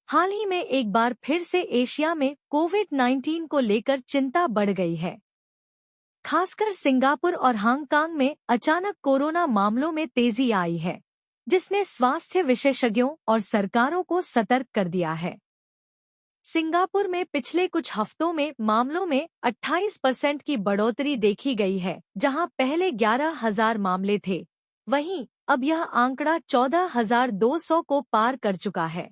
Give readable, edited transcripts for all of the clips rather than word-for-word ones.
हाल ही में एक बार फिर से एशिया में कोविड-19 को लेकर चिंता बढ़ गई है। खासकर सिंगापुर और हांगकांग में अचानक कोरोना मामलों में तेजी आई है, जिसने स्वास्थ्य विशेषज्ञों और सरकारों को सतर्क कर दिया है। सिंगापुर में पिछले कुछ हफ्तों में मामलों में 28% की बढ़ोतरी देखी गई है, जहां पहले 11,000 मामले थे। वहीं अब यह आंकड़ा 14,200 को पार कर चुका है।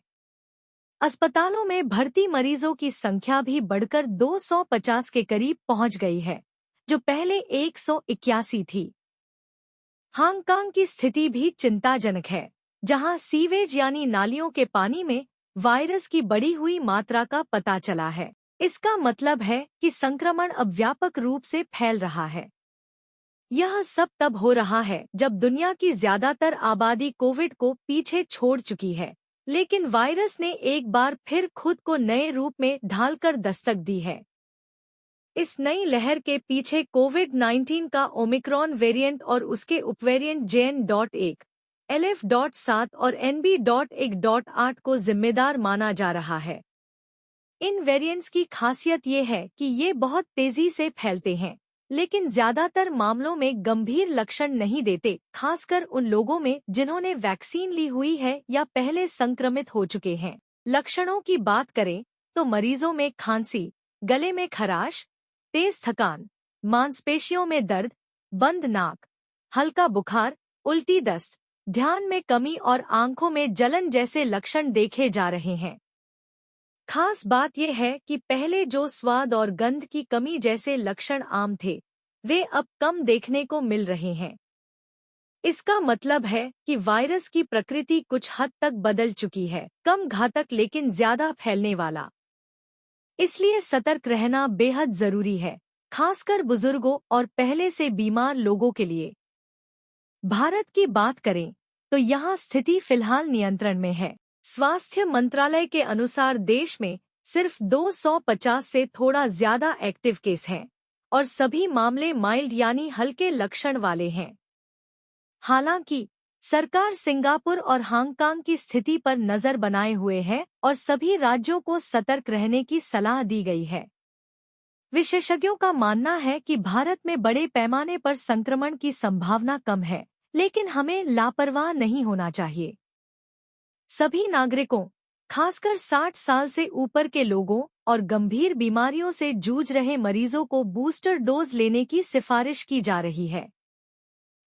अस्पतालों में भर्ती मरीजों की संख्या भी बढ़कर 250 के करीब पहुंच गई है, जो पहले 181 थी। हांगकांग की स्थिति भी चिंताजनक है, जहां सीवेज यानी नालियों के पानी में वायरस की बढ़ी हुई मात्रा का पता चला है। इसका मतलब है कि संक्रमण अब व्यापक रूप से फैल रहा है। यह सब तब हो रहा है जब दुनिया की ज्यादातर आबादी कोविड को पीछे छोड़ चुकी है, लेकिन वायरस ने एक बार फिर खुद को नए रूप में ढालकर दस्तक दी है। इस नई लहर के पीछे कोविड-19 का ओमिक्रॉन वेरिएंट और उसके उपवेरिएंट JN.1, LF.7 और NB.1.8 को जिम्मेदार माना जा रहा है। इन वेरिएंट्स की खासियत ये है कि ये बहुत तेजी से फैलते हैं, लेकिन ज्यादातर मामलों में गंभीर लक्षण नहीं देते, खासकर उन लोगों में जिन्होंने वैक्सीन ली हुई है या पहले संक्रमित हो चुके हैं। लक्षणों की बात करें तो मरीजों में खांसी, गले में खराश, तेज थकान, मांसपेशियों में दर्द, बंद नाक, हल्का बुखार, उल्टी दस्त, ध्यान में कमी और आंखों में जलन जैसे लक्षण देखे जा रहे हैं। खास बात यह है कि पहले जो स्वाद और गंध की कमी जैसे लक्षण आम थे, वे अब कम देखने को मिल रहे हैं। इसका मतलब है कि वायरस की प्रकृति कुछ हद तक बदल चुकी है, कम घातक लेकिन ज्यादा फैलने वाला। इसलिए सतर्क रहना बेहद जरूरी है, खासकर बुजुर्गों और पहले से बीमार लोगों के लिए। भारत की बात करें तो यहाँ स्थिति फिलहाल नियंत्रण में है। स्वास्थ्य मंत्रालय के अनुसार देश में सिर्फ 250 से थोड़ा ज्यादा एक्टिव केस हैं और सभी मामले माइल्ड यानी हल्के लक्षण वाले हैं। हालांकि सरकार सिंगापुर और हांगकांग की स्थिति पर नजर बनाए हुए है और सभी राज्यों को सतर्क रहने की सलाह दी गई है। विशेषज्ञों का मानना है कि भारत में बड़े पैमाने पर संक्रमण की संभावना कम है, लेकिन हमें लापरवाह नहीं होना चाहिए। सभी नागरिकों, खासकर 60 साल से ऊपर के लोगों और गंभीर बीमारियों से जूझ रहे मरीजों को बूस्टर डोज लेने की सिफारिश की जा रही है।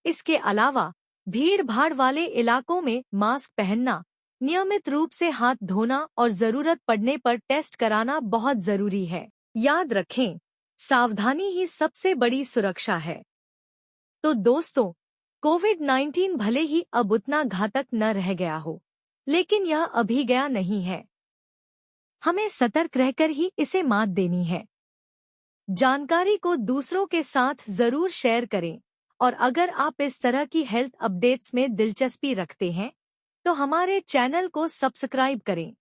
इसके अलावा भीड़-भाड़ वाले इलाकों में मास्क पहनना, नियमित रूप से हाथ धोना और जरूरत पड़ने पर टेस्ट कराना बहुत जरूरी है। याद रखें, सावधानी ही सबसे बड़ी सुरक्षा है। तो दोस्तों, कोविड-19 भले ही अब उतना घातक न रह गया हो, लेकिन यह अभी गया नहीं है। हमें सतर्क रहकर ही इसे मात देनी है। जानकारी को दूसरों के साथ जरूर शेयर करें और अगर आप इस तरह की हेल्थ अपडेट्स में दिलचस्पी रखते हैं, तो हमारे चैनल को सब्सक्राइब करें।